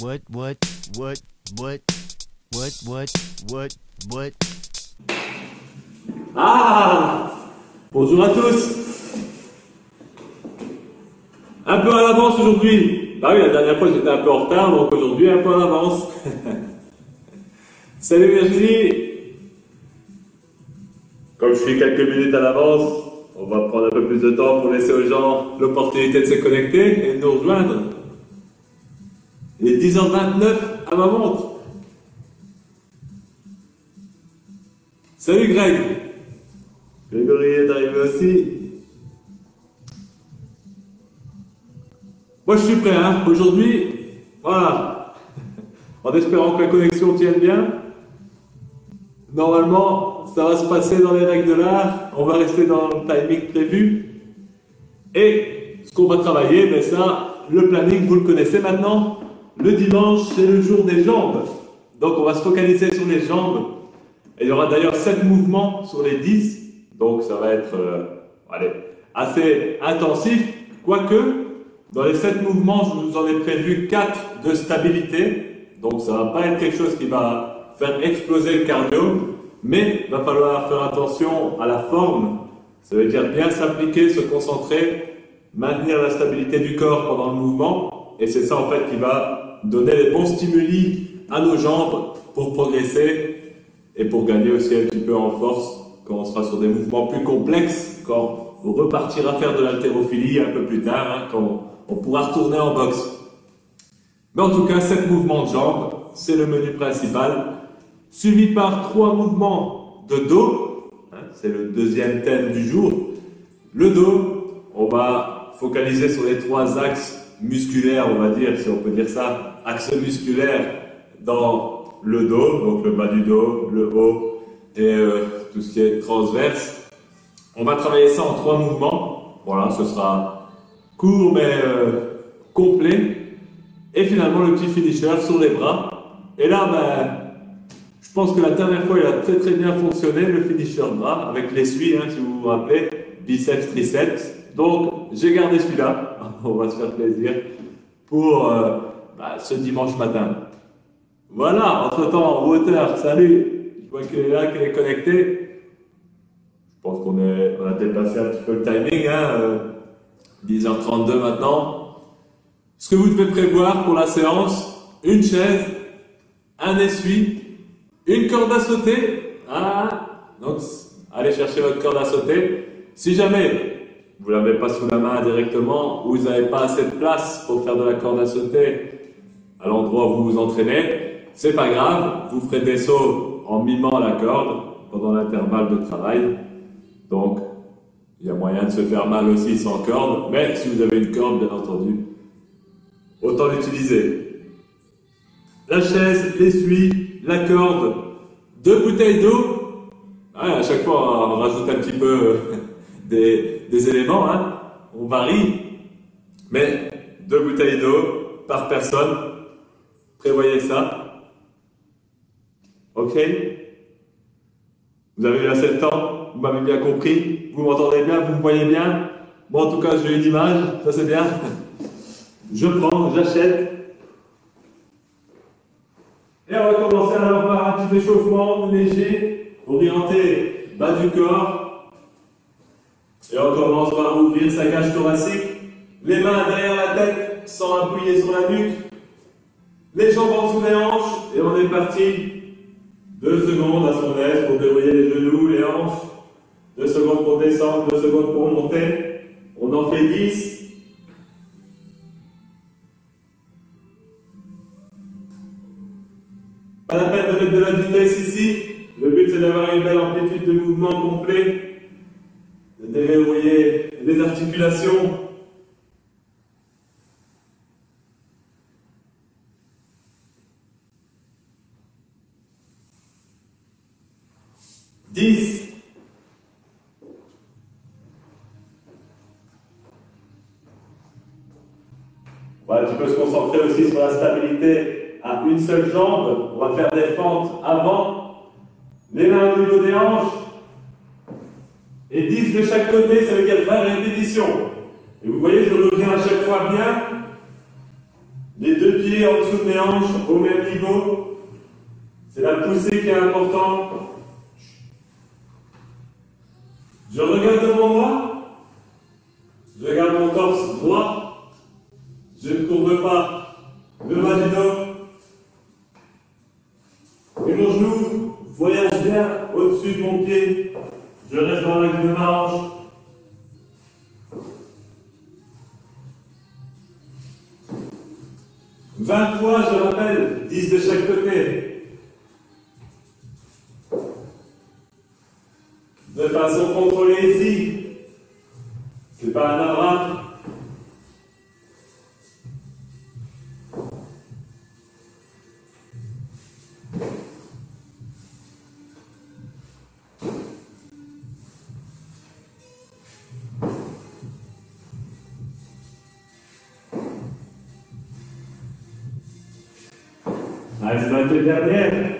What, what, what, what, what, what, what, what? Ah! Bonjour à tous! Un peu à l'avance aujourd'hui. Bah oui, la dernière fois j'étais un peu en retard, donc aujourd'hui un peu à l'avance. Salut Virginie! Comme je suis quelques minutes à l'avance, on va prendre un peu plus de temps pour laisser aux gens l'opportunité de se connecter et de nous rejoindre. Il est 10h29 à ma montre. Salut Greg! Grégory est arrivé aussi. Moi je suis prêt, hein. Aujourd'hui, voilà. En espérant que la connexion tienne bien. Normalement, ça va se passer dans les règles de l'art. On va rester dans le timing prévu. Et ce qu'on va travailler, ben ça, le planning, vous le connaissez maintenant. Le dimanche, c'est le jour des jambes. Donc on va se focaliser sur les jambes. Et il y aura d'ailleurs 7 mouvements sur les 10. Donc ça va être assez intensif. Quoique, dans les 7 mouvements, je vous en ai prévu 4 de stabilité. Donc ça ne va pas être quelque chose qui va faire exploser le cardio. Mais il va falloir faire attention à la forme. Ça veut dire bien s'appliquer, se concentrer, maintenir la stabilité du corps pendant le mouvement. Et c'est ça en fait qui va donner les bons stimuli à nos jambes pour progresser et pour gagner aussi un petit peu en force quand on sera sur des mouvements plus complexes, quand on repartira faire de l'haltérophilie un peu plus tard, hein, quand on pourra retourner en boxe. Mais en tout cas, 7 mouvements de jambes, c'est le menu principal, suivi par 3 mouvements de dos, hein, c'est le deuxième thème du jour. Le dos, on va focaliser sur les 3 axes musculaires, on va dire, si on peut dire ça, axe musculaire dans le dos, donc le bas du dos, le haut et tout ce qui est transverse. On va travailler ça en 3 mouvements. Voilà, ce sera court mais complet. Et finalement le petit finisher sur les bras. Et là, je pense que la dernière fois il a très très bien fonctionné, le finisher bras, avec l'essuie, hein, si vous vous rappelez, biceps, triceps. Donc j'ai gardé celui-là, on va se faire plaisir pour ce dimanche matin. Voilà, entre-temps, Water, salut. Je vois qu'elle est là, qu'elle est connectée. Je pense qu'on a dépassé un petit peu le timing, hein, 10h32 maintenant. Ce que vous devez prévoir pour la séance, une chaise, un essuie, une corde à sauter. Ah, donc, allez chercher votre corde à sauter. Si jamais vous ne l'avez pas sous la main directement, ou vous n'avez pas assez de place pour faire de la corde à sauter à l'endroit où vous vous entraînez, c'est pas grave, vous ferez des sauts en mimant la corde pendant l'intervalle de travail. Donc, il y a moyen de se faire mal aussi sans corde, mais si vous avez une corde, bien entendu, autant l'utiliser. La chaise, l'essuie, la corde, 2 bouteilles d'eau. Ouais, à chaque fois, on rajoute un petit peu des éléments, hein. On varie, mais 2 bouteilles d'eau par personne. Prévoyez ça. Ok? Vous avez eu assez de temps? Vous m'avez bien compris? Vous m'entendez bien? Vous me voyez bien? Bon, en tout cas, j'ai une image, ça c'est bien. Je prends, j'achète. Et on va commencer alors par un petit échauffement léger, orienté bas du corps. Et on commence par ouvrir sa cage thoracique. Les mains derrière la tête, sans appuyer sur la nuque. Les jambes en dessous des hanches. Et on est parti. 2 secondes à son aise pour dérouiller les genoux, les hanches. 2 secondes pour descendre, 2 secondes pour monter. On en fait 10. Pas la peine de mettre de la vitesse ici. Le but c'est d'avoir une belle amplitude de mouvement complet. De déverrouiller les articulations. Voilà, tu peux se concentrer aussi sur la stabilité à une seule jambe. On va faire des fentes avant, les mains au niveau des hanches, et 10 de chaque côté, ça veut dire 20 répétitions. Et vous voyez, je reviens à chaque fois bien. Les deux pieds en dessous de mes hanches au même niveau. C'est la poussée qui est importante. Je regarde devant moi. Je garde mon torse droit. Je ne courbe pas le bas du dos. Et mon genou voyage bien au-dessus de mon pied. Je reste dans l'axe de ma hanche. « 20 fois, je rappelle, 10 de chaque côté. De façon contrôlée ici. C'est pas un AMRAP. Allez, c'est la dernière.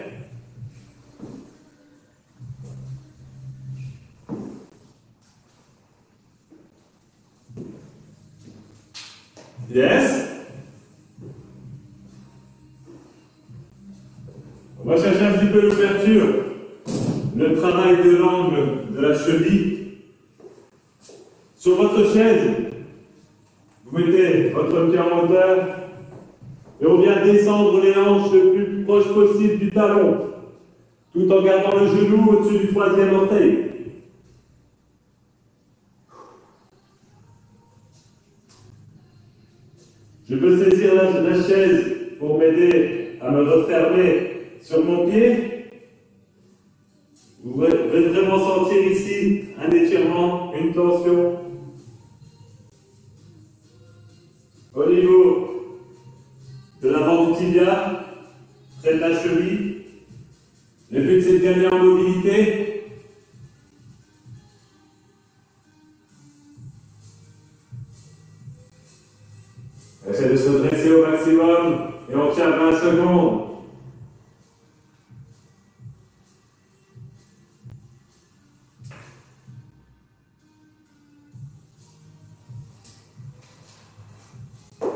Yes. On va chercher un petit peu l'ouverture. Le travail de l'angle de la cheville. Sur votre chaise, vous mettez votre pied en hauteur. Et on vient descendre les hanches le plus proche possible du talon, tout en gardant le genou au-dessus du troisième orteil. Je peux saisir la chaise pour m'aider à me refermer sur mon pied. Vous pouvez vraiment sentir ici un étirement, une tension. Au niveau de l'avant du tibia, près de la cheville. Le but, c'est de gagner en mobilité. Essayez de se dresser au maximum et on tient 20 secondes.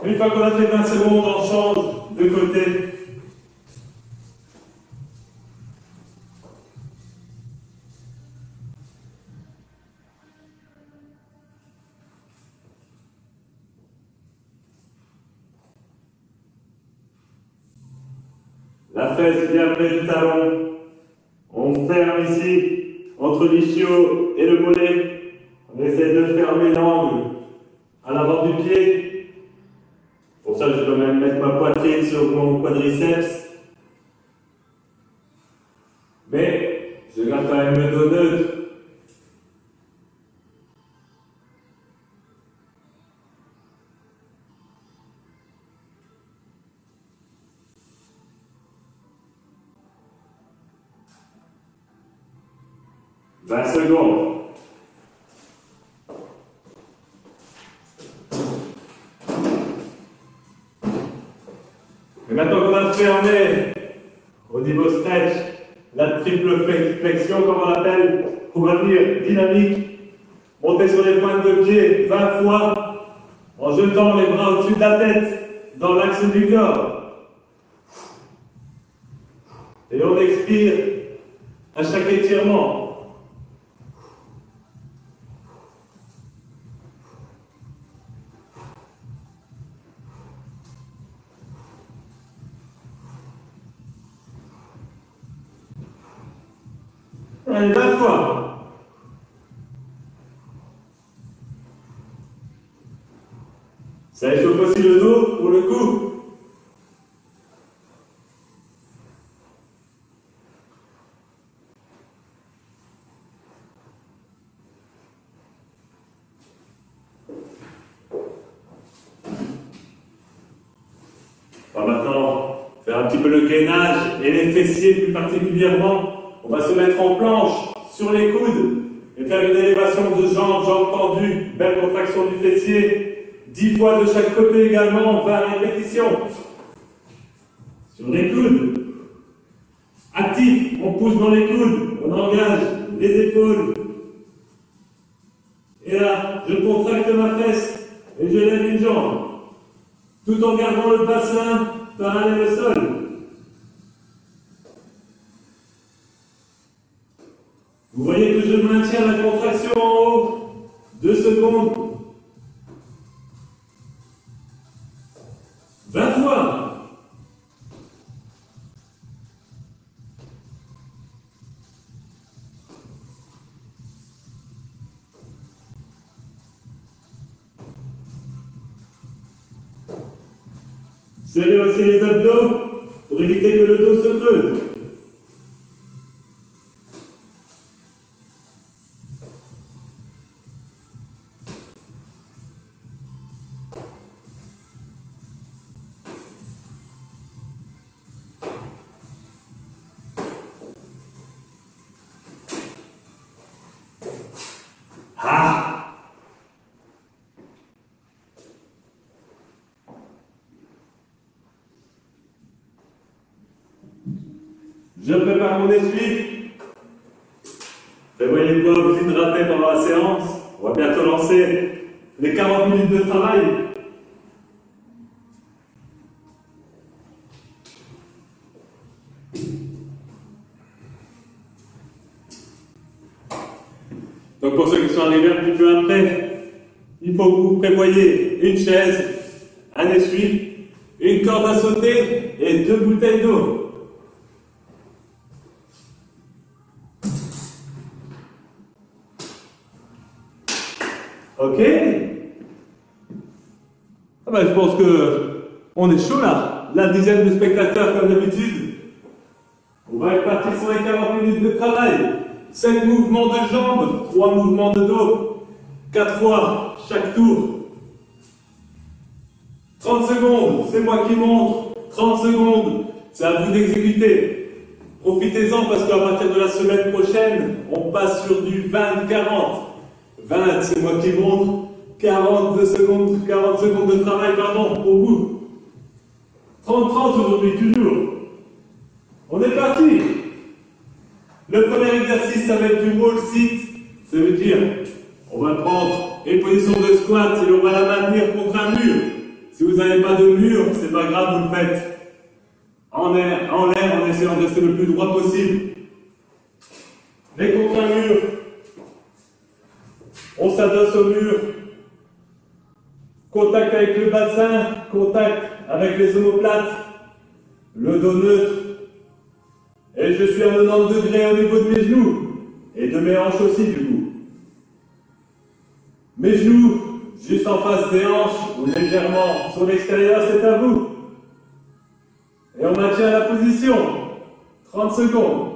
Une fois qu'on a fait 20 secondes, on change de côté. La fesse bien près du talon. On ferme ici, entre l'ischio et le mollet. On essaie de fermer l'angle à l'avant du pied. Pour ça, je dois même mettre ma poitrine sur mon quadriceps. Mais je garde quand même le dos neutre. « 20 secondes. Et maintenant qu'on a fermé au niveau stretch, la triple flexion, comme on l'appelle, pour revenir dynamique, monter sur les pointes de pied 20 fois en jetant les bras au-dessus de la tête dans l'axe du corps. Et on expire à chaque étirement. Allez, 20 fois. Ça échauffe aussi le dos pour le coup. On va maintenant faire un petit peu le gainage et les fessiers plus particulièrement. On va se mettre en planche sur les coudes et faire une élévation de jambes, jambes tendues, belle contraction du fessier. 10 fois de chaque côté également, 20 répétitions. Sur les coudes. Actif, on pousse dans les coudes, on engage les épaules. Et là, je contracte ma fesse et je lève une jambe. Tout tout en gardant le bassin parallèle au sol. Vous voyez que je maintiens la contraction en haut. 2 secondes. 20 fois. Serrez aussi les abdos pour éviter que le dos se creuse. Ah! Je prépare mon essuie. Prévoyez de quoi vous hydrater pendant la séance. On va bientôt lancer les 40 minutes de travail. Donc pour ceux qui sont arrivés un petit peu après, il faut que vous prévoyez une chaise, un essuie, une corde à sauter et 2 bouteilles d'eau. Ok. Ah ben, je pense que on est chaud là. La dizaine de spectateurs comme d'habitude. On va être parti sur les 40 minutes de travail. 5 mouvements de jambes, 3 mouvements de dos. 4 fois chaque tour. 30 secondes, c'est moi qui montre. 30 secondes, c'est à vous d'exécuter. Profitez-en parce qu'à partir de la semaine prochaine, on passe sur du 20-40. 20, c'est moi qui montre. 40 secondes de travail, pardon, pour vous. 30-30 aujourd'hui, toujours. On est parti. Le premier exercice, ça va être du wall sit. Ça veut dire, on va prendre une position de squat et on va la maintenir contre un mur. Si vous n'avez pas de mur, c'est pas grave, vous le faites en l'air, en essayant de rester le plus droit possible. Mais contre un mur, on s'adosse au mur. Contact avec le bassin, contact avec les omoplates, le dos neutre. Et je suis à 90 degrés au niveau de mes genoux. Et de mes hanches aussi, du coup. Mes genoux, juste en face des hanches, ou légèrement sur l'extérieur, c'est à vous. Et on maintient la position. 30 secondes.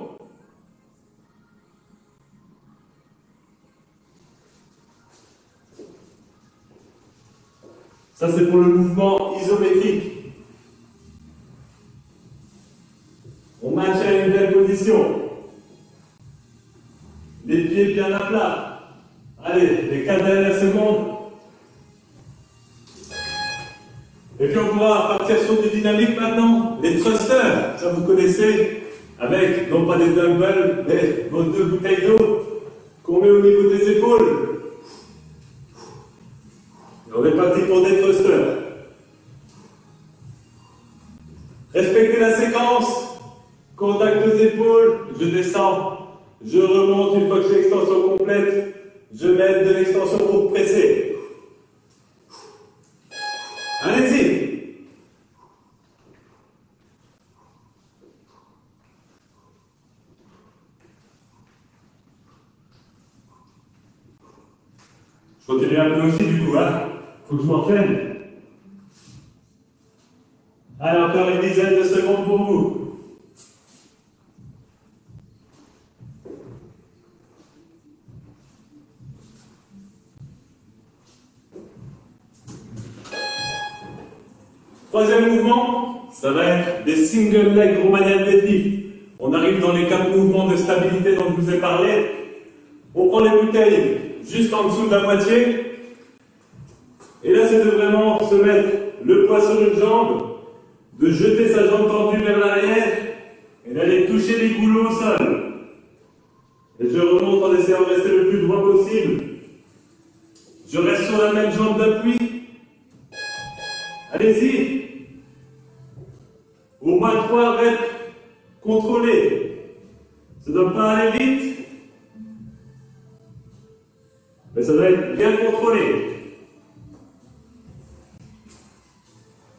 Ça, c'est pour le mouvement isométrique. On maintient une belle position. Les pieds bien à plat. Allez, les 4 dernières secondes. Et puis on pourra partir sur du dynamique maintenant. Les thrusters, ça vous connaissez, avec non pas des dumbbells, mais vos 2 bouteilles d'eau qu'on met au niveau des épaules. On est parti pour des thrusters. Respectez la séquence. Contact aux épaules, je descends, je remonte une fois que j'ai l'extension complète, je mets de l'extension pour presser. Allez-y. Je continue un peu aussi du coup, hein. Faut que je m'entraîne. Allez, encore une dizaine de secondes pour vous. Troisième mouvement, ça va être des single leg Romanian deadlift. On arrive dans les 4 mouvements de stabilité dont je vous ai parlé. On prend les bouteilles juste en dessous de la moitié. Et là, c'est de vraiment se mettre le poids sur une jambe, de jeter sa jambe tendue vers l'arrière et d'aller toucher les goulots au sol. Et je remonte en essayant de rester le plus droit possible. Je reste sur la même jambe d'appui. Allez-y. 3 reps contrôlés. Ça ne doit pas aller vite, mais ça doit être bien contrôlé.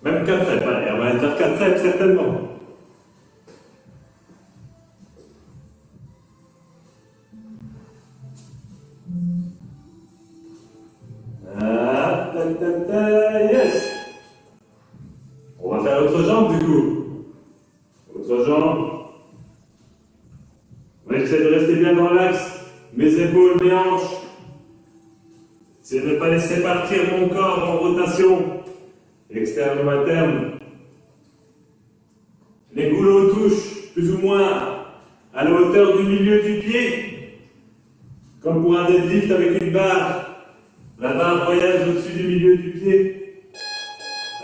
Même 4 reps, allez, on va faire 4 reps certainement. Ah, yes. On va faire l'autre jambe du coup. Autre jambe. J'essaie de rester bien dans l'axe. Mes épaules, mes hanches. C'est de ne pas laisser partir mon corps en rotation. Externe ou interne. Les goulots touchent plus ou moins à la hauteur du milieu du pied. Comme pour un deadlift avec une barre. La barre voyage au-dessus du milieu du pied.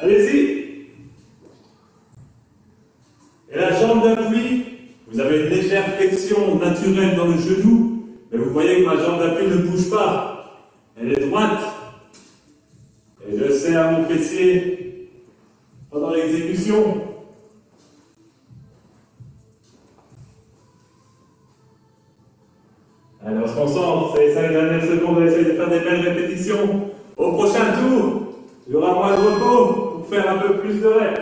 Allez-y. Et la jambe d'appui, vous avez une légère flexion naturelle dans le genou, mais vous voyez que ma jambe d'appui ne bouge pas. Elle est droite. Et je serre mon fessier pendant l'exécution. Allez, on se concentre, c'est les 5 dernières secondes, on essaie de faire des belles répétitions. Au prochain tour, il y aura moins de repos pour faire un peu plus de reps.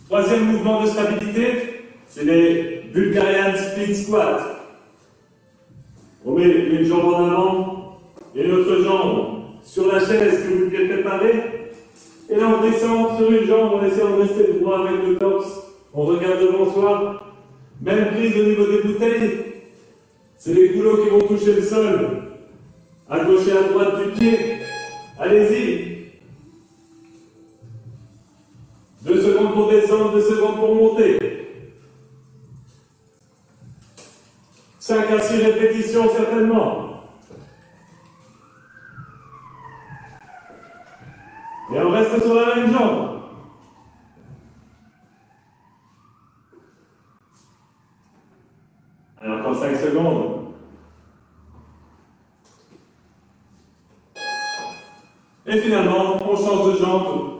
Troisième mouvement de stabilité, c'est les Bulgarian Split Squat. On met une jambe en avant et l'autre jambe sur la chaise que vous devez préparer. Et là, on descend sur une jambe en essayant de rester droit avec le torse. On regarde devant soi. Même prise au niveau des bouteilles. C'est les goulots qui vont toucher le sol. À gauche et à droite du pied. Allez-y. 2 secondes pour descendre, 2 secondes pour monter. 5 à 6 répétitions certainement. Et on reste sur la même jambe. Alors encore 5 secondes. Et finalement, on change de jambe.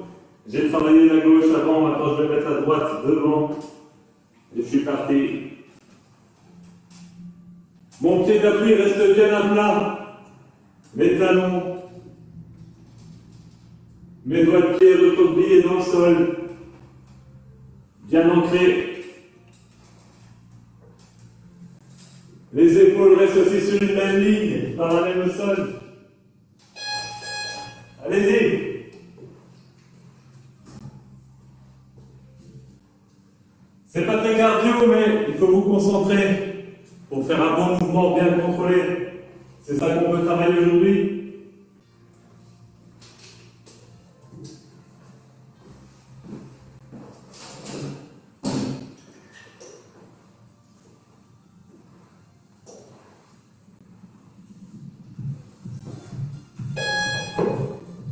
J'ai travaillé la gauche avant, maintenant je vais mettre la droite devant. Et je suis parti. Mon pied d'appui reste bien à plat. Mes talons. Mes doigts de pied recroquevillés dans le sol. Bien ancrés. Les épaules restent aussi sur une même ligne, parallèle au sol. Allez-y. C'est pas très cardio, mais il faut vous concentrer pour faire un bon mouvement bien contrôlé. C'est ça qu'on veut travailler aujourd'hui.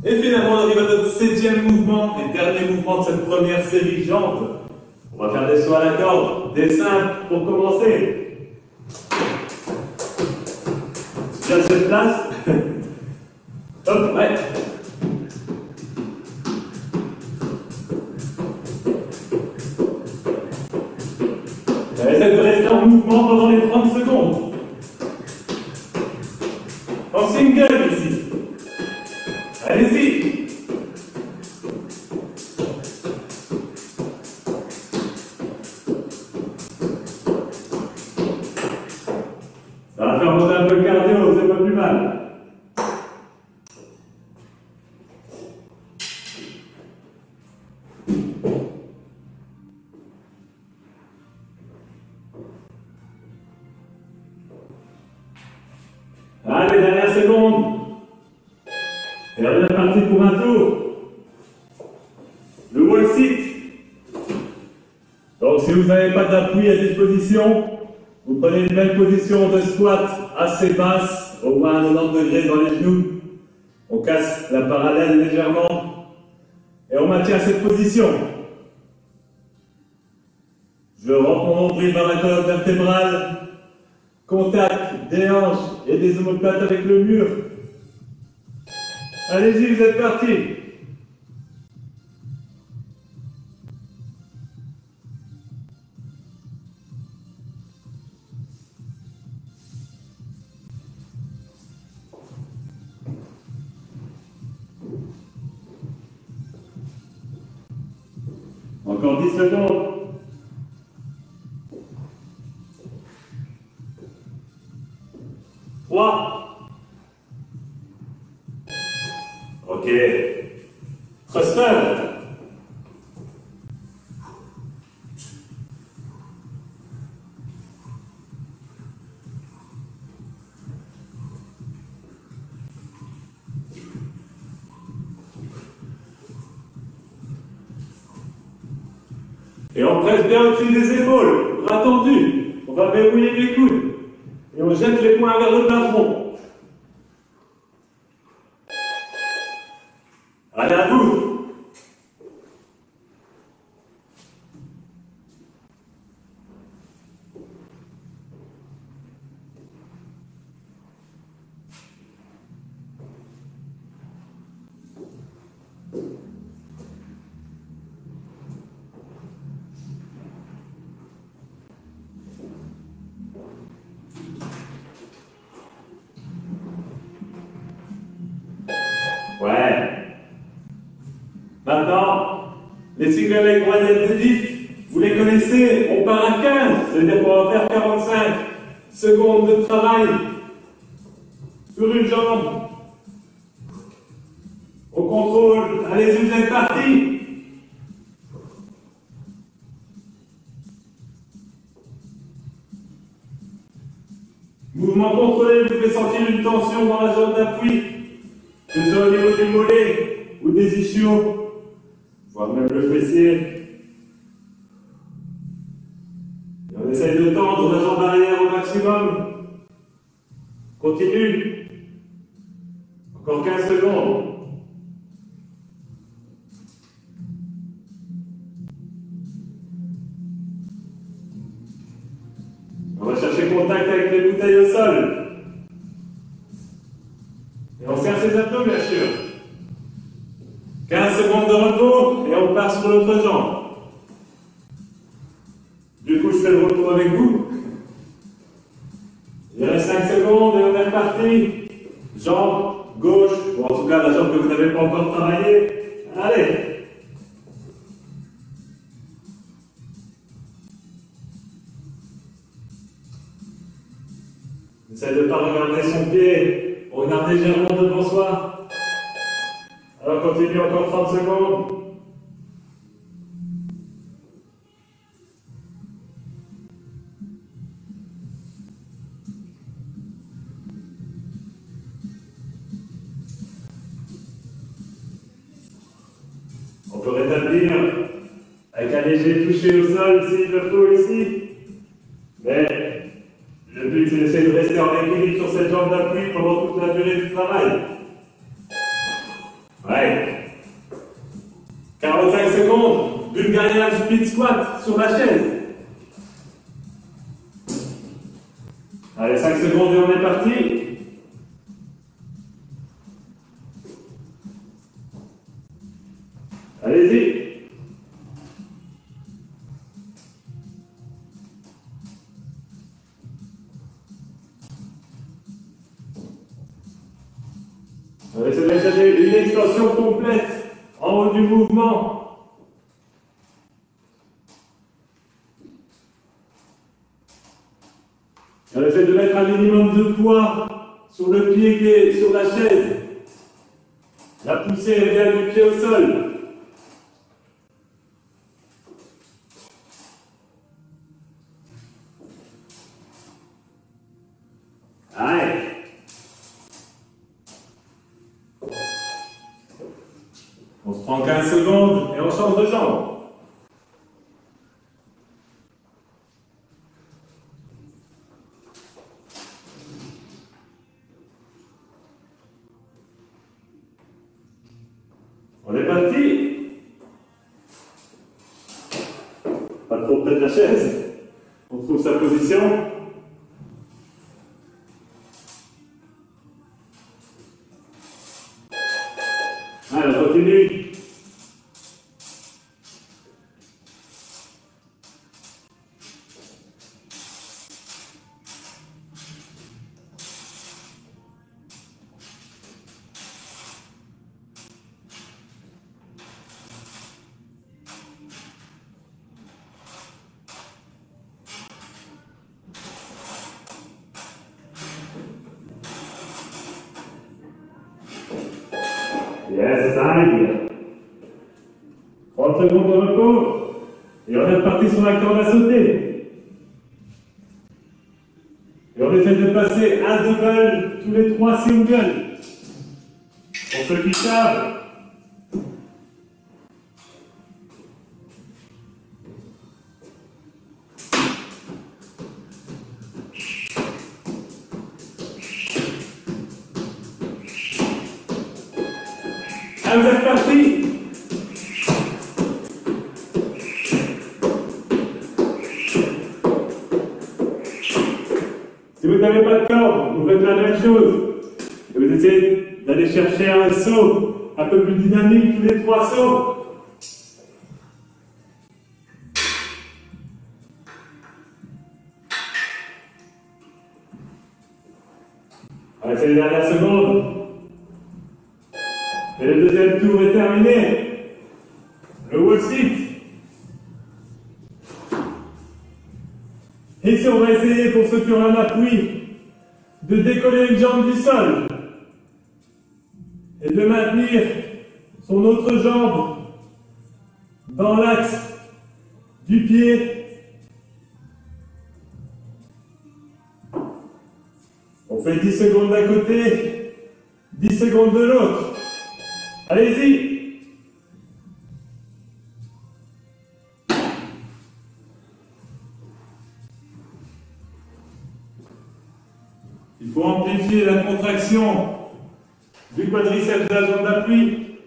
Et finalement, on arrive à notre 7e mouvement et dernier mouvement de cette première série jambes. On va faire des sauts à la corde, des simples pour commencer. Bien cette place. Hop, ouais. Essayez de rester en mouvement pendant les 30 secondes. En single ici. Allez-y. Ça va faire monter un peu le cardio, c'est pas plus mal. Allez, dernière seconde. Et on est parti pour un tour. Le wall sit. Donc si vous n'avez pas d'appui à disposition, vous prenez une belle position de squat assez basse, au moins à 90 degrés dans les genoux. On casse la parallèle légèrement. Et on maintient cette position. Je rentre mon nombril vers la colonne vertébrale. Contact des hanches et des omoplates avec le mur. Allez-y, vous êtes partis. Encore 10 secondes. Trois. Ok. Thruster. Et on presse bien au-dessus des épaules, bras tendus. On va verrouiller les coudes. Et on jette les poings vers le plafond. Allez, à vous. Ouais. Maintenant, les single leg royal deadlift, vous les connaissez, on part à 15, c'est-à-dire qu'on va faire 45 secondes de travail sur une jambe. Au contrôle, allez-y, vous êtes partis. Mouvement contrôlé, vous pouvez sentir une tension dans la zone d'appui, que ce soit au niveau du mollet ou des ischios, voire même le fessier. Et on essaye de tendre la jambe arrière au maximum. Continue. Encore 15 secondes. On va chercher contact avec les bouteilles au sol. Et on serre ses abdos, bien sûr. 15 secondes de repos et on part sur l'autre jambe. Du coup, je fais le retour avec vous. Il reste 5 secondes et on est reparti. Jambe gauche, ou en tout cas la jambe que vous n'avez pas encore travaillée. Allez. Essaye de ne pas regarder son pied, regarde légèrement devant soi. Alors continue encore 30 secondes. On peut rétablir avec un léger toucher au sol s'il le faut ici. Mais le but c'est d'essayer de rester en équilibre sur cette jambe d'appui pendant toute la durée du travail. Ouais. 45 secondes, Bulgarian split squat sur la chaise. Allez, 5 secondes et on est parti. Allez-y. On va essayer de chercher une extension complète en haut du mouvement. On essaie de mettre un minimum de poids sur le pied qui est sur la chaise. La poussée vient du pied au sol. Allez. On se prend 15 secondes et on change de jambe. On est parti. Pas trop près de la chaise. On trouve sa position. Allez, on continue. Yes, 5. 30 secondes de repos. Et on est reparti sur la corde à sauter. Et on essaie de passer un double tous les 3 singles. Pour ceux qui savent. Allez, vous êtes partis. Si vous n'avez pas de corde, vous faites la même chose. Et vous essayez d'aller chercher un saut un peu plus dynamique tous les 3 sauts. Allez, c'est les dernières secondes. Et le deuxième tour est terminé. Le wall sit. Et ici, on va essayer, pour ceux qui ont un appui, de décoller une jambe du sol. Et de maintenir son autre jambe dans l'axe du pied. On fait 10 secondes d'un côté, 10 secondes de l'autre. Allez-y! Il faut amplifier la contraction du quadriceps de la jambe d'appui.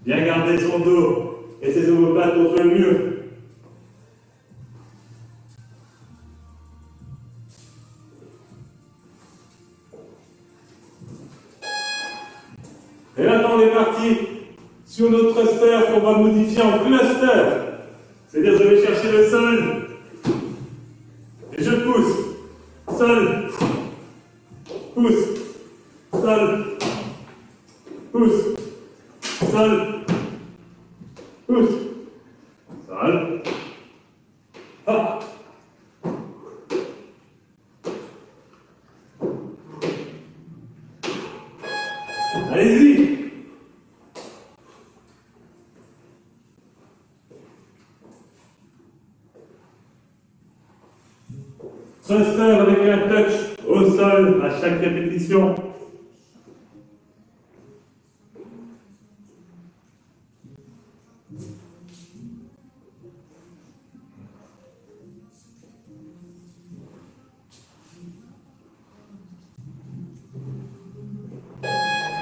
Bien garder son dos et ses omoplates contre le mur. Et maintenant, on est parti sur notre thruster qu'on va modifier en cluster. C'est-à-dire, je vais chercher le sol et je pousse. Sol, pousse, sol, pousse, sol, pousse, sol. Hop. Allez-y. Thruster avec un touch au sol à chaque répétition.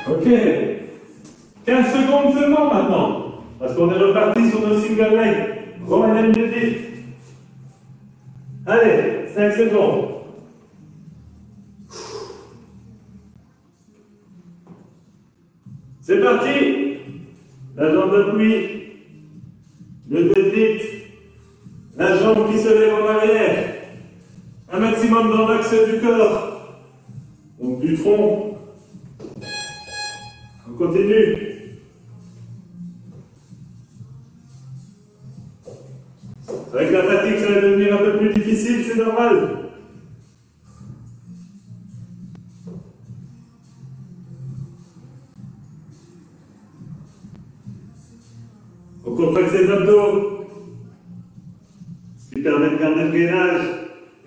Ok. 15 secondes seulement maintenant. Parce qu'on est reparti sur nos single legs. Roman deadlift. Allez, 5 secondes. C'est parti. La jambe d'appui, le deadlift, la jambe qui se lève en arrière. Un maximum dans l'axe du corps. Donc du tronc. On continue. Avec la fatigue, ça va devenir un peu plus difficile, c'est normal. On contracte ses abdos, ce qui permet de garder le gainage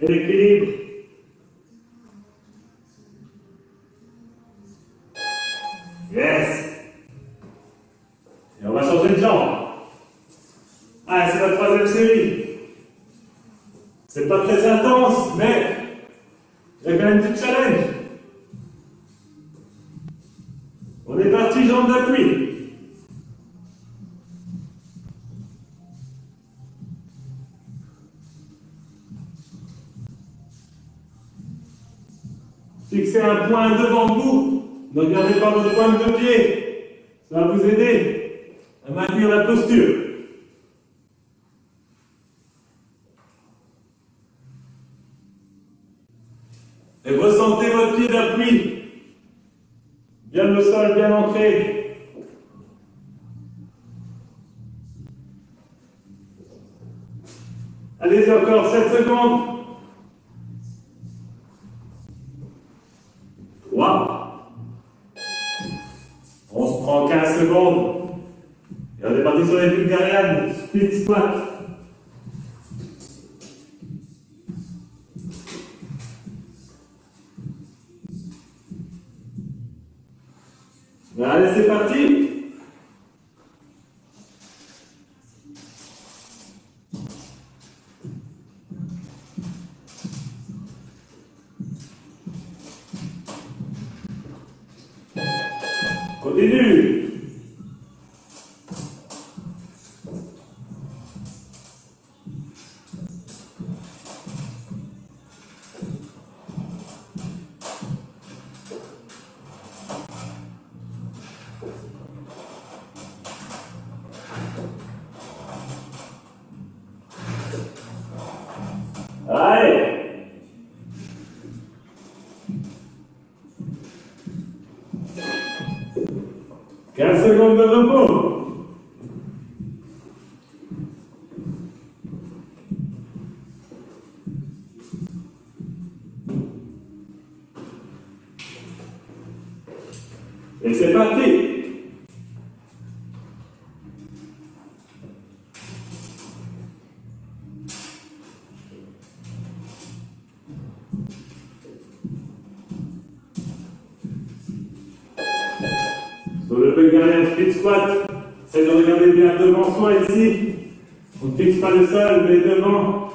et l'équilibre. Yes. Et on va changer de jambe. Ah, c'est la 3e série. C'est pas très intense, mais il y a quand même du challenge. On est parti, jambe d'appui. Fixez un point devant vous. Ne regardez pas votre pointe de pied. Ça va vous aider à maintenir la posture. Et ressentez votre pied d'appui. Bien le sol, bien ancré. Allez-y encore 7 secondes. 3, Et on est parti sur les Bulgarian split squat. Allez, c'est parti. Continue. Allez. 15 secondes de repos. Et c'est parti. Sur le Bulgarian split squat, essayez de regarder bien devant soi ici. On ne fixe pas le sol, mais devant.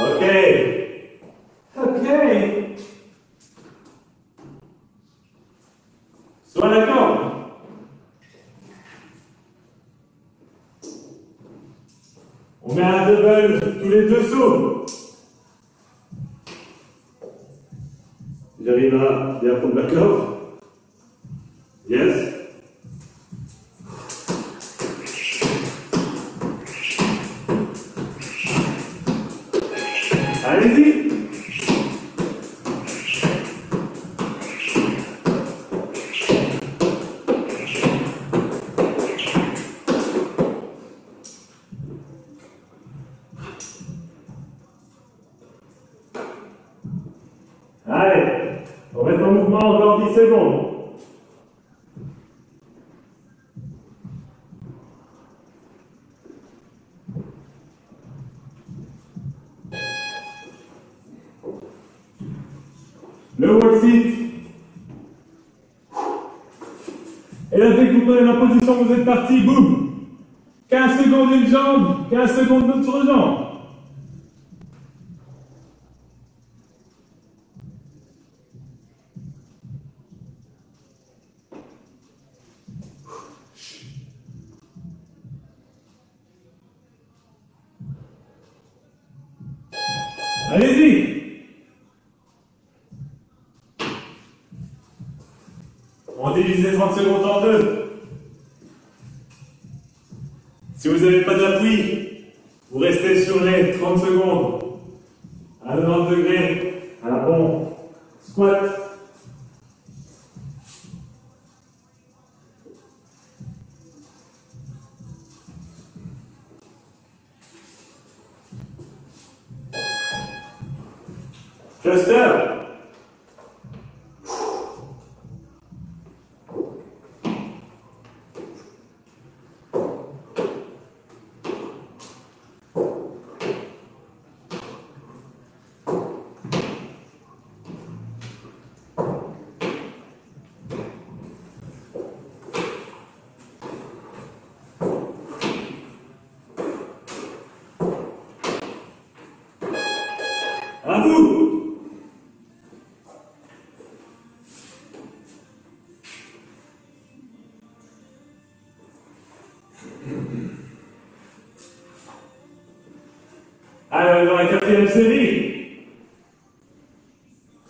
Ok. Sur la corde. On met un double tous les deux sauts. J'arrive à bien prendre la corde. Yes. Allez-y. Allez, on reste en mouvement encore 10 secondes. Le wall sit. Et là, dès que vous prenez la position, vous êtes parti, boum. 15 secondes une jambe, 15 secondes l'autre jambe. Allez-y. On divise les 30 secondes en deux. Si vous n'avez pas d'appui, vous restez sur les 30 secondes. À 90 degrés, à la pompe. Squat. Cluster. À vous. Alors, dans la quatrième série,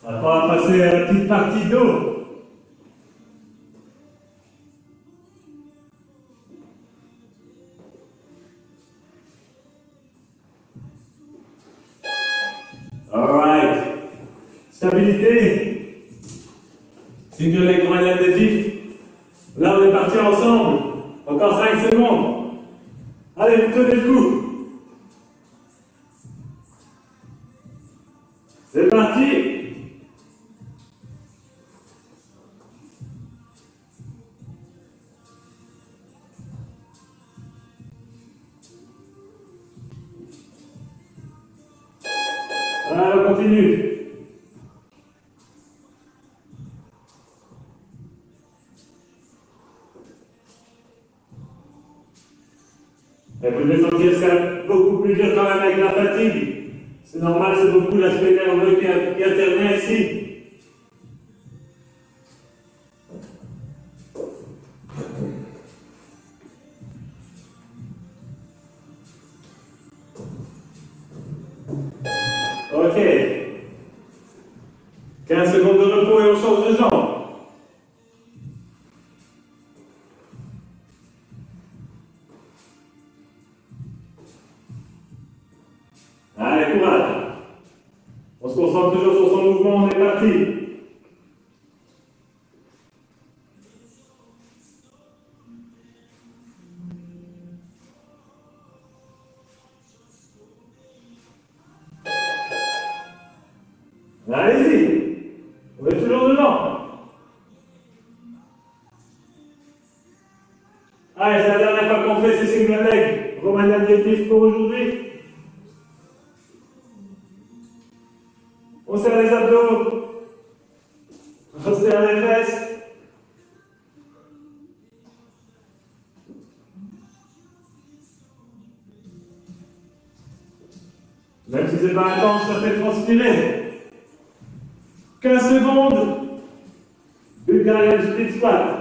on va passer à la petite partie d'eau. All right. Stabilité. Single leg Romanian deadlift. Là, on est parti ensemble. Encore 5 secondes. Allez, vous tenez le coup. C'est parti. Voilà, on continue. Et vous devez sentir ça beaucoup plus dur quand même avec la fatigue. C'est normal, c'est beaucoup l'aspect nerveux qui intervient ici. Ok. 15 secondes de repos et on change de jambe. Allez, courage. On se concentre toujours sur son mouvement, on est parti. Allez-y. On est toujours dedans. Allez, c'est la dernière fois qu'on fait ces single leg. Romanian deadlift pour aujourd'hui. On serre les abdos, on serre les fesses. Même si c'est pas intense, ça fait transpirer. 15 secondes. Bulgarian split squat.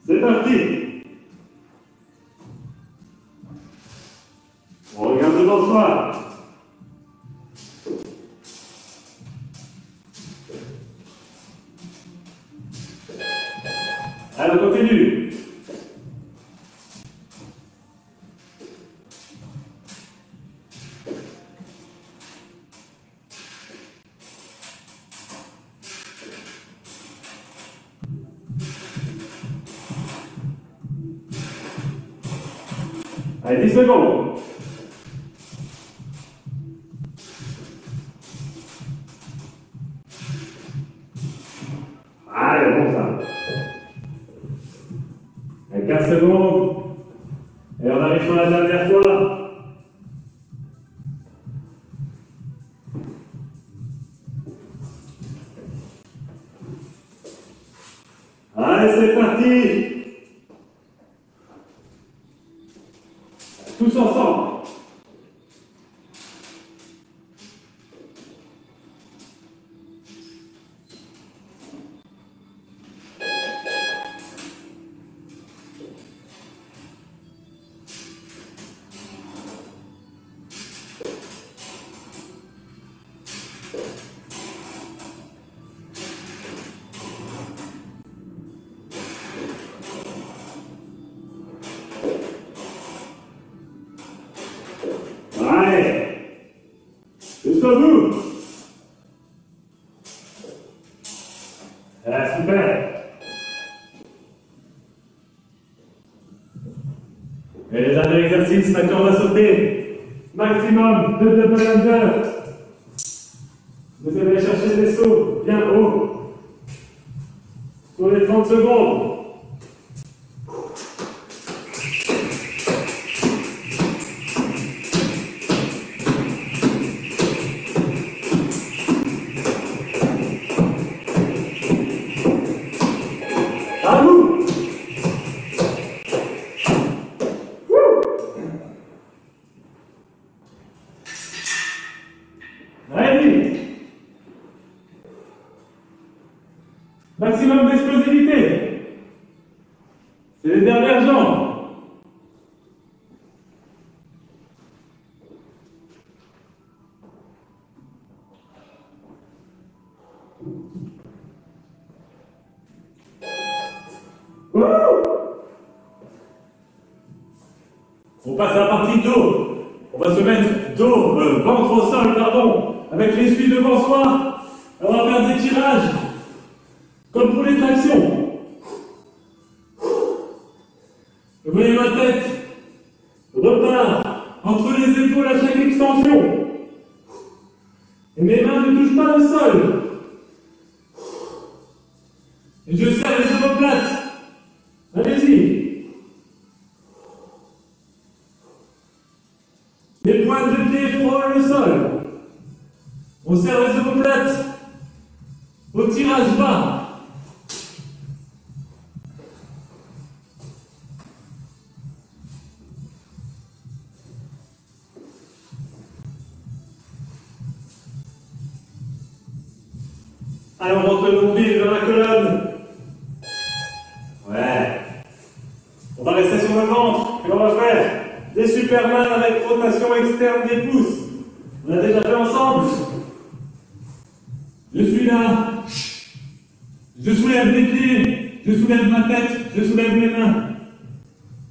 C'est parti. On regarde devant soi. Allez, on continue. Allez, 10 secondes. Allez, bon ça. Allez, 15 secondes. Et on arrive sur la dernière fois. Allez, c'est parti. Tous ensemble. Allez, jusqu'au bout. Ah, super. Et les derniers exercices, maintenant on va sauter. Maximum de double under. Vous allez chercher des sauts bien haut. Sur les 30 secondes. À vous. Allez. Maximum d'explosivité. C'est les dernières jambes. On passe à la partie dos. On va se mettre dos, ventre au sol, pardon, avec l'essuie devant soi. On va faire des tirages, comme pour les tractions. Vous voyez ma tête repart entre les épaules à chaque extension. Et mes mains ne touchent pas le sol. Et je serre les omoplates. Allez-y. Les pointes de pied frôlent le sol. On serre les omoplates. Au tirage bas. Allez, on rentre le nombril vers la colonne. Ouais. On va rester sur le ventre et on va faire des Superman avec rotation externe des pouces. On a déjà fait ensemble. Je suis là. Je soulève les pieds. Je soulève ma tête. Je soulève mes mains.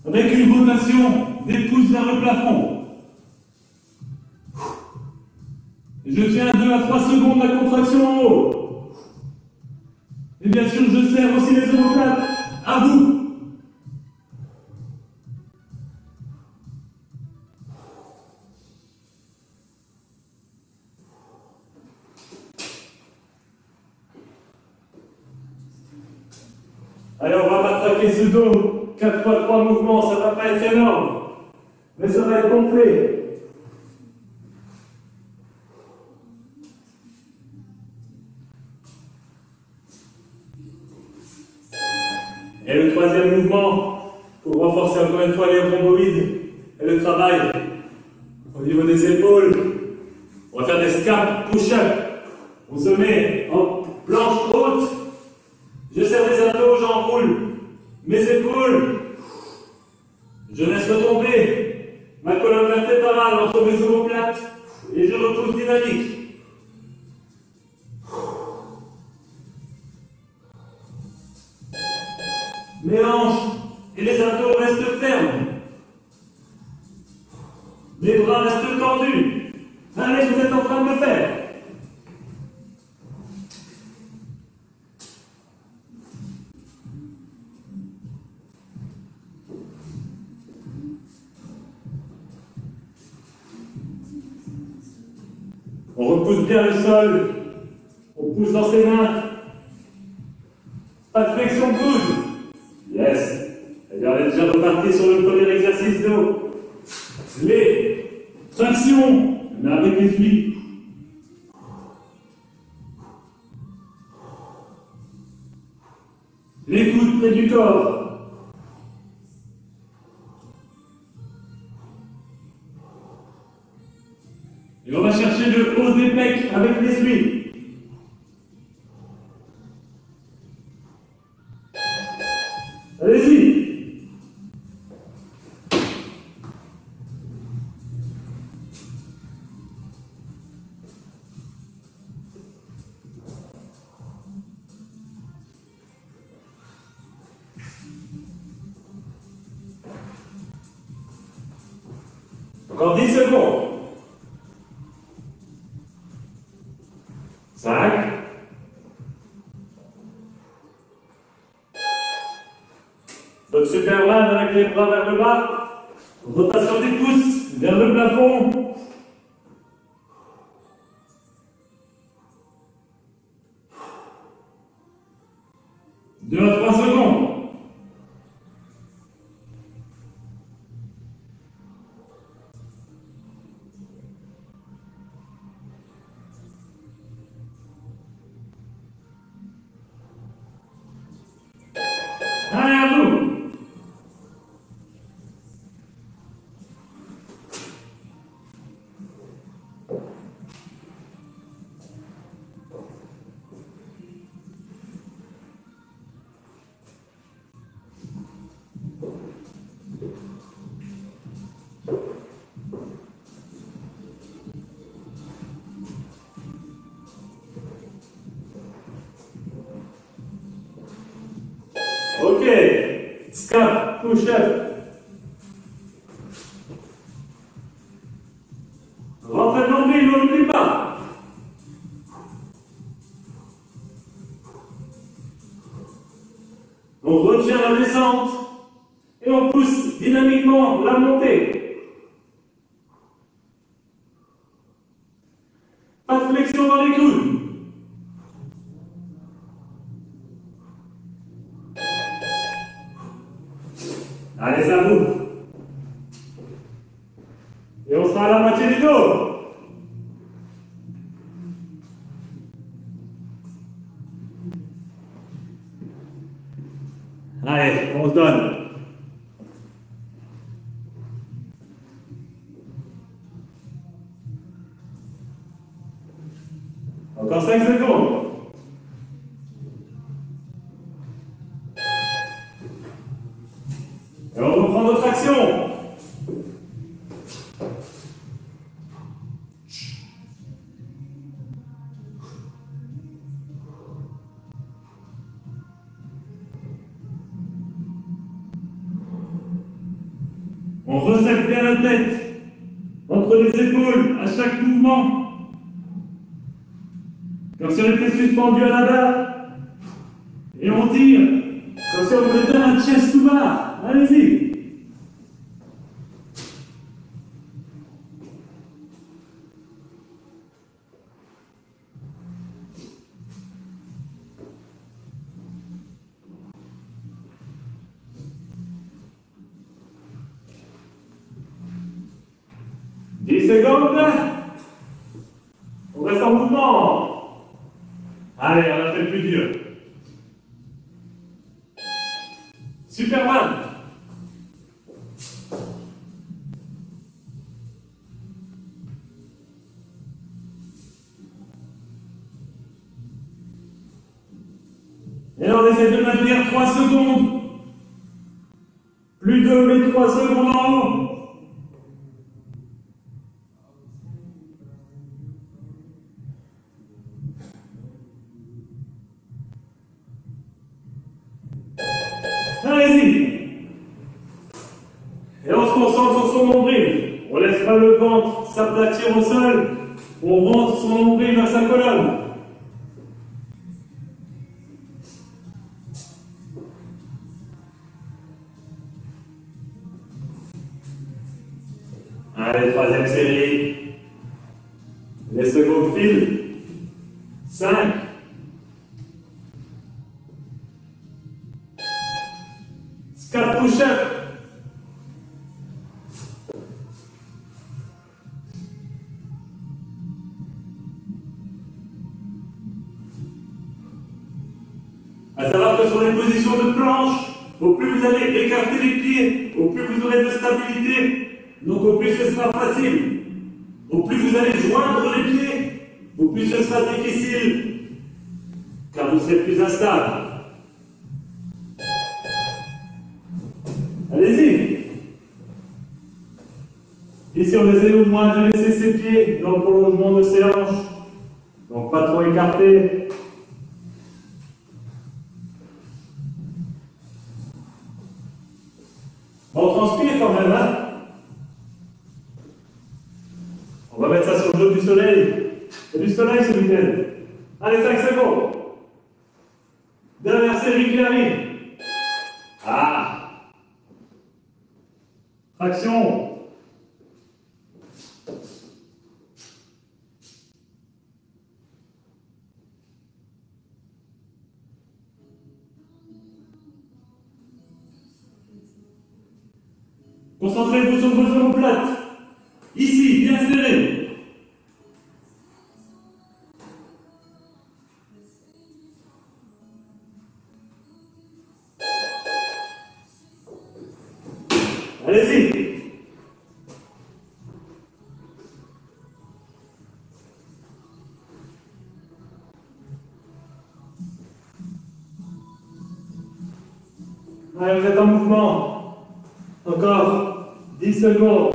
Avec une rotation des pouces vers le plafond. Et je tiens 2 à 3 secondes la contraction en haut. Et bien sûr, je serre aussi les omoplates. À vous. Allez, on va matraquer ce dos. 4 fois 3 mouvements, ça va pas être énorme. Mais ça va être complet. Et le troisième mouvement, pour renforcer encore une fois les rhomboïdes et le travail au niveau des épaules, on va faire des scap push-up. On se met en planche haute, je serre les abdos, j'enroule mes épaules, je laisse retomber ma colonne vertébrale entre mes omoplates et je repousse dynamique. Mes hanches et les abdos restent fermes. Les bras restent tendus. Allez, vous êtes en train de le faire. On repousse bien le sol. On pousse dans ses mains. Pas de flexion de coude. Yes. Eh bien, on est déjà reparti sur le premier exercice d'eau. Les tractions, mais avec les flics. Les coudes près du corps. Et on va chercher le haut des pecs avec les suies. Allez-y. Encore 10 secondes. 5. Votre Superman avec les bras vers le bas. Rotation des pouces vers le plafond. Deux à 3 secondes. Allez, à vous. Ok, scap, push-up. uniquement la montée. Pas de flexion dans les coudes. Allez, ça vous. Et on sera à la moitié du dos. Allez, on se donne. Encore 5 secondes. Et on reprend notre action. On resserre bien la tête entre les épaules à chaque mouvement. Comme si on était suspendu à la barre. Et on tire. Comme si on voulait faire un chest to bar. Allez-y. Dix secondes. On reste en mouvement. Allez, on a fait le plus dur. Superman. Et là, on essaie de maintenir 3 secondes. Plus de les 3 secondes en haut. Allez-y. Et on se concentre sur son nombril. On laisse pas le ventre s'aplatir au sol. On rentre son nombril vers sa colonne. Allez, troisième série. Les secondes filent. 5. 4 push-ups. À savoir que sur les positions de planche, au plus vous allez écarter les pieds, au plus vous aurez de stabilité, donc au plus ce sera facile. Au plus vous allez joindre les pieds, au plus ce sera difficile, car vous serez plus instable. Allez-y. Ici, on essaie au moins de laisser ses pieds dans le prolongement de ses hanches. Donc, pas trop écartés. On transpire quand même, hein? On va mettre ça sur le dos du soleil. Il y a du soleil ce week-end. Allez, 5 secondes. Dernière série qui arrive. Ah! Traction. Concentrez-vous sur vos omoplates. Ici, bien serré. Allez-y. Allez, vous êtes en mouvement. Encore 10 secondes.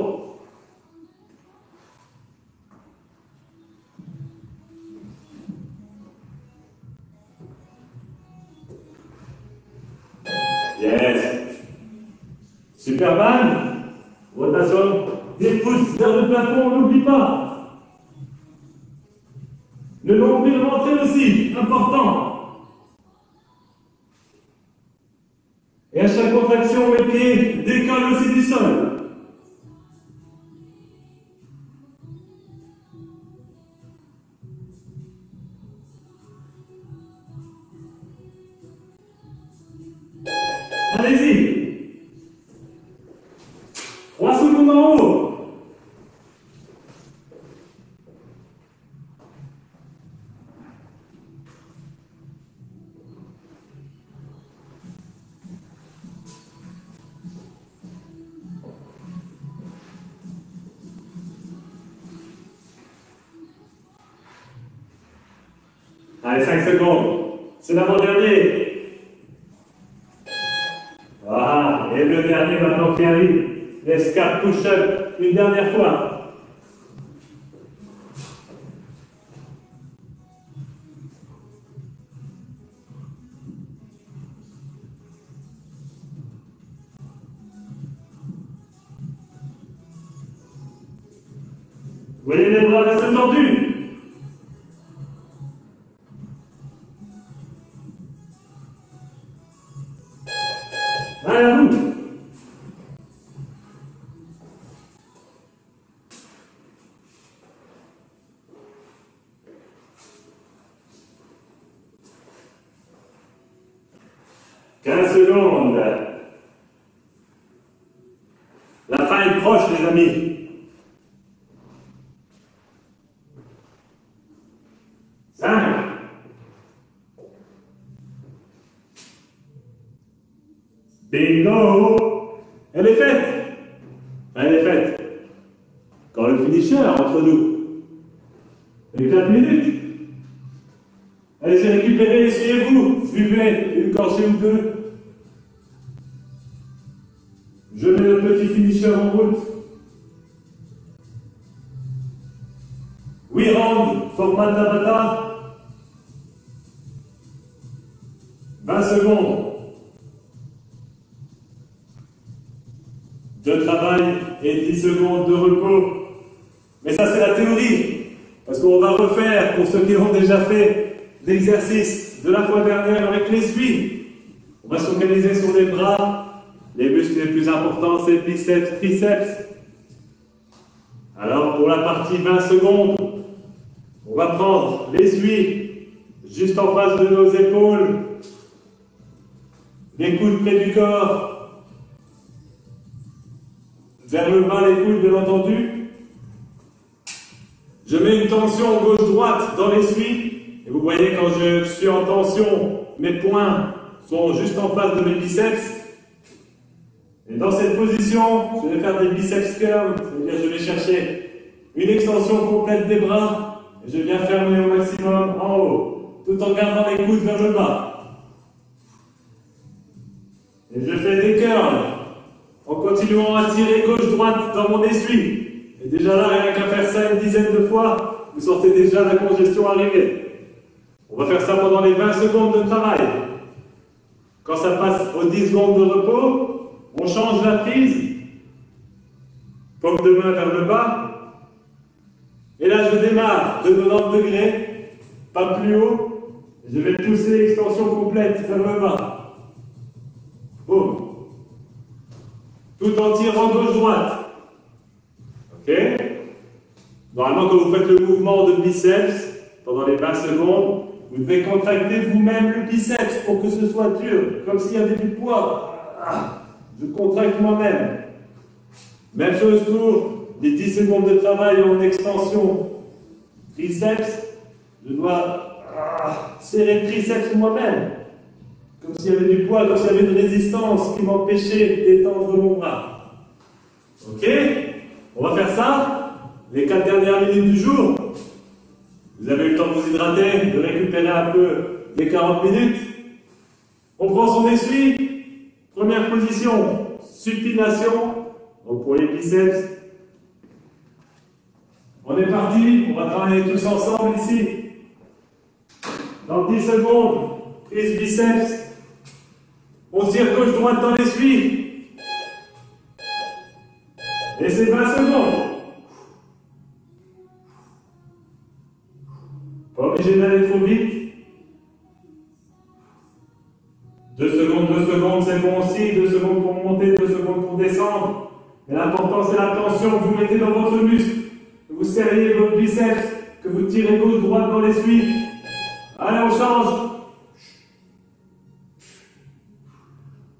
Yes. Superman. Rotation. Des pouces vers le plafond, n'oublie pas. Le nombril rentré aussi, important. Et à chaque contraction, mes pieds décollent aussi du sol. Allez-y. 3 secondes en haut. Allez, 5 secondes. C'est l'avant-dernier. Voilà. Et le dernier maintenant qui arrive. Les 4 push-up une dernière fois. Vous voyez les bras restent tendus. Allez, à vous. Secondes. La fin est proche, les amis. 5. Bingo. Elle est faite. Elle est faite. Quand le finisher entre nous. Les 4 minutes. Allez-y, récupérez, essuyez-vous. Buvez une gorgée ou deux. Je mets le petit finisher en route. 8 rounds, format Tabata. 20 secondes de travail et 10 secondes de repos. Mais ça, c'est la théorie. Parce qu'on va refaire, pour ceux qui ont déjà fait l'exercice de la fois dernière avec l'essuie. On va se focaliser sur les bras. Les muscles les plus importants, c'est biceps, triceps. Alors, pour la partie 20 secondes, on va prendre l'essuie juste en face de nos épaules. Les coudes près du corps. Vers le bas, les coudes, bien entendu. Je mets une tension gauche-droite dans l'essuie. Et vous voyez, quand je suis en tension, mes poings sont juste en face de mes biceps. Et dans cette position, je vais faire des biceps curls, c'est-à-dire je vais chercher une extension complète des bras et je viens fermer au maximum en haut, tout en gardant les coudes vers le bas. Et je fais des curls en continuant à tirer gauche-droite dans mon essuie. Et déjà là, rien qu'à faire ça une dizaine de fois, vous sentez déjà la congestion arriver. On va faire ça pendant les 20 secondes de travail. Quand ça passe aux 10 secondes de repos, on change la prise, paume de main vers le bas, et là je démarre de 90 degrés, pas plus haut, et je vais pousser l'extension complète vers le bas. Boum. Tout en tirant gauche-droite. Ok? Normalement, quand vous faites le mouvement de biceps, pendant les 20 secondes, vous devez contracter vous-même le biceps pour que ce soit dur, comme s'il y avait du poids. Je contracte moi-même. Même chose pour les 10 secondes de travail en extension. Triceps, je dois serrer le triceps moi-même. Comme s'il y avait du poids, comme s'il y avait une résistance qui m'empêchait d'étendre mon bras. Ok? On va faire ça les 4 dernières minutes du jour. Vous avez eu le temps de vous hydrater, de récupérer un peu les 40 minutes. On prend son essuie. Première position, supination, donc pour les biceps. On est parti, on va travailler tous ensemble ici. Dans 10 secondes, prise biceps. On tire gauche-droite dans l'essuie. Et c'est 20 secondes. Pas obligé d'aller trop vite. 2 secondes, c'est bon. bon aussi, 2 secondes pour monter, 2 secondes pour descendre. Mais l'important, c'est la tension que vous mettez dans votre muscle, que vous serrez votre biceps, que vous tirez gauche-droite dans les suites. Allez, on change.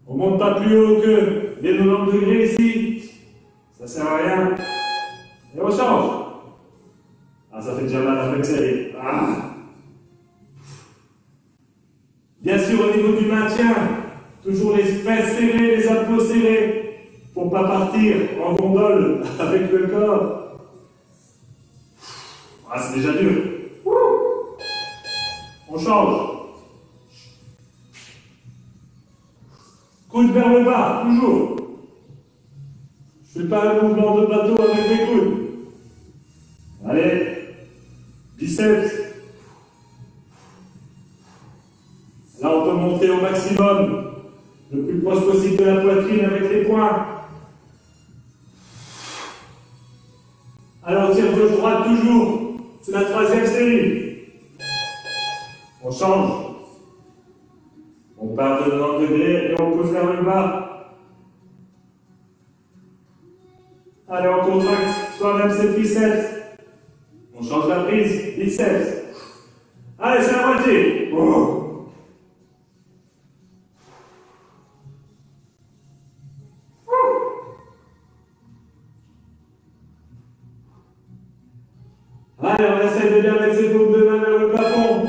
On monte pas plus haut que les 90 degrés ici. Ça sert à rien. Et on change. Ah, ça fait déjà mal après une série. Ah. Bien sûr, au niveau du maintien, toujours les fesses serrées, les abdos serrés, pour ne pas partir en gondole avec le corps. Ah, c'est déjà dur. On change. Coude vers le bas, toujours. Je ne fais pas un mouvement de bateau avec mes coudes. Allez. Biceps. Là, on peut monter au maximum, le plus proche possible de la poitrine avec les poings. Alors, on tire gauche-droite toujours. C'est la 3e série. On change. On part de 90 degrés et on pousse vers le bas. Allez, on contracte soi-même ses biceps. On change la prise. Biceps. Allez, c'est la moitié. Oh. Allez, on essaie de bien mettre ses paumes de main vers le plafond.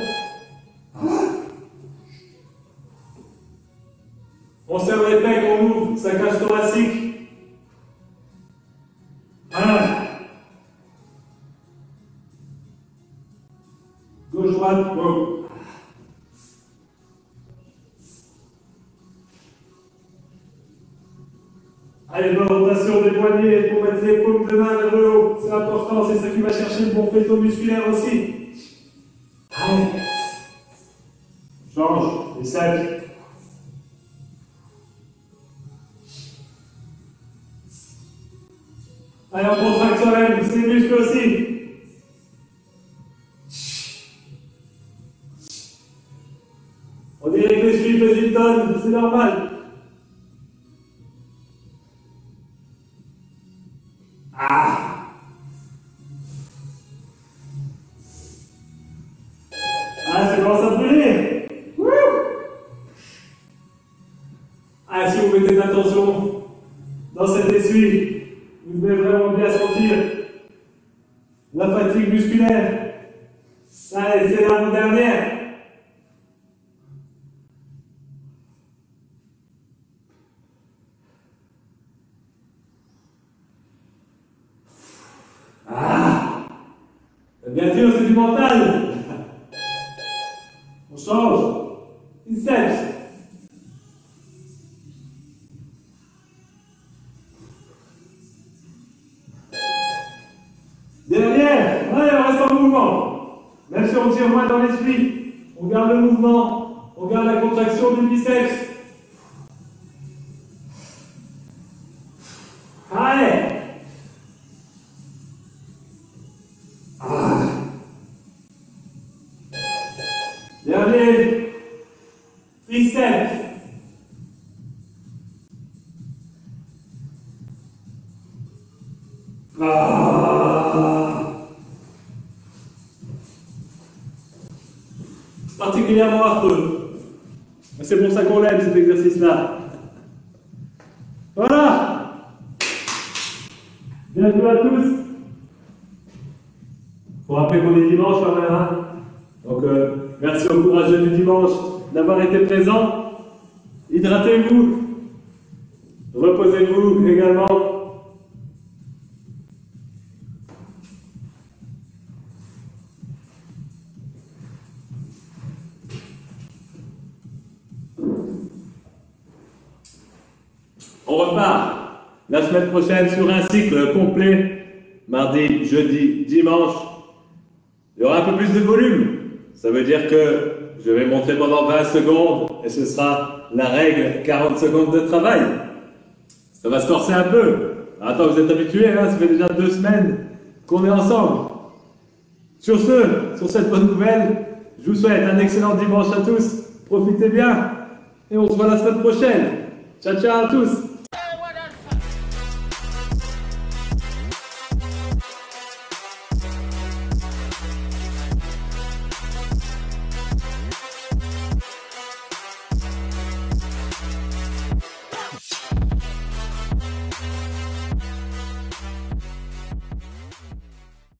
On serre les pecs, on ouvre sa cage thoracique. Gauche-droite, wow. Allez, bonne rotation des poignets pour mettre les paumes de main vers le haut. C'est important, c'est ça qui va chercher le bon faisceau musculaire aussi. Allez. Change, et sec. Allez, on contracte soi-même, c'est les muscles aussi. On dirait que les suites pèsent une tonne, c'est normal. Ah, ça commence à brûler. Ah, si vous mettez de l'attention dans cet essuie, vous devez vraiment bien sentir la fatigue musculaire. Allez, c'est la dernière. Bien sûr, c'est du mental. On change. Biceps. Dernière. Allez, on reste en mouvement. Même si on tire moins dans l'esprit, on garde le mouvement, on garde la contraction du biceps. Allez. Dernier. Triceps. Particulièrement affreux. C'est pour ça qu'on l'aime cet exercice-là. Voilà. Bienvenue à tous. Faut rappeler qu'on est dimanche quand même. Hein. Donc merci aux courageux du dimanche d'avoir été présents. Hydratez-vous. Reposez-vous également. On repart la semaine prochaine sur un cycle complet, mardi, jeudi, dimanche. Il y aura un peu plus de volume. Ça veut dire que je vais montrer pendant 20 secondes et ce sera la règle 40 secondes de travail. Ça va se corser un peu. Attends, vous êtes habitués, hein, ça fait déjà 2 semaines qu'on est ensemble. Sur cette bonne nouvelle, je vous souhaite un excellent dimanche à tous. Profitez bien et on se voit la semaine prochaine. Ciao, ciao à tous.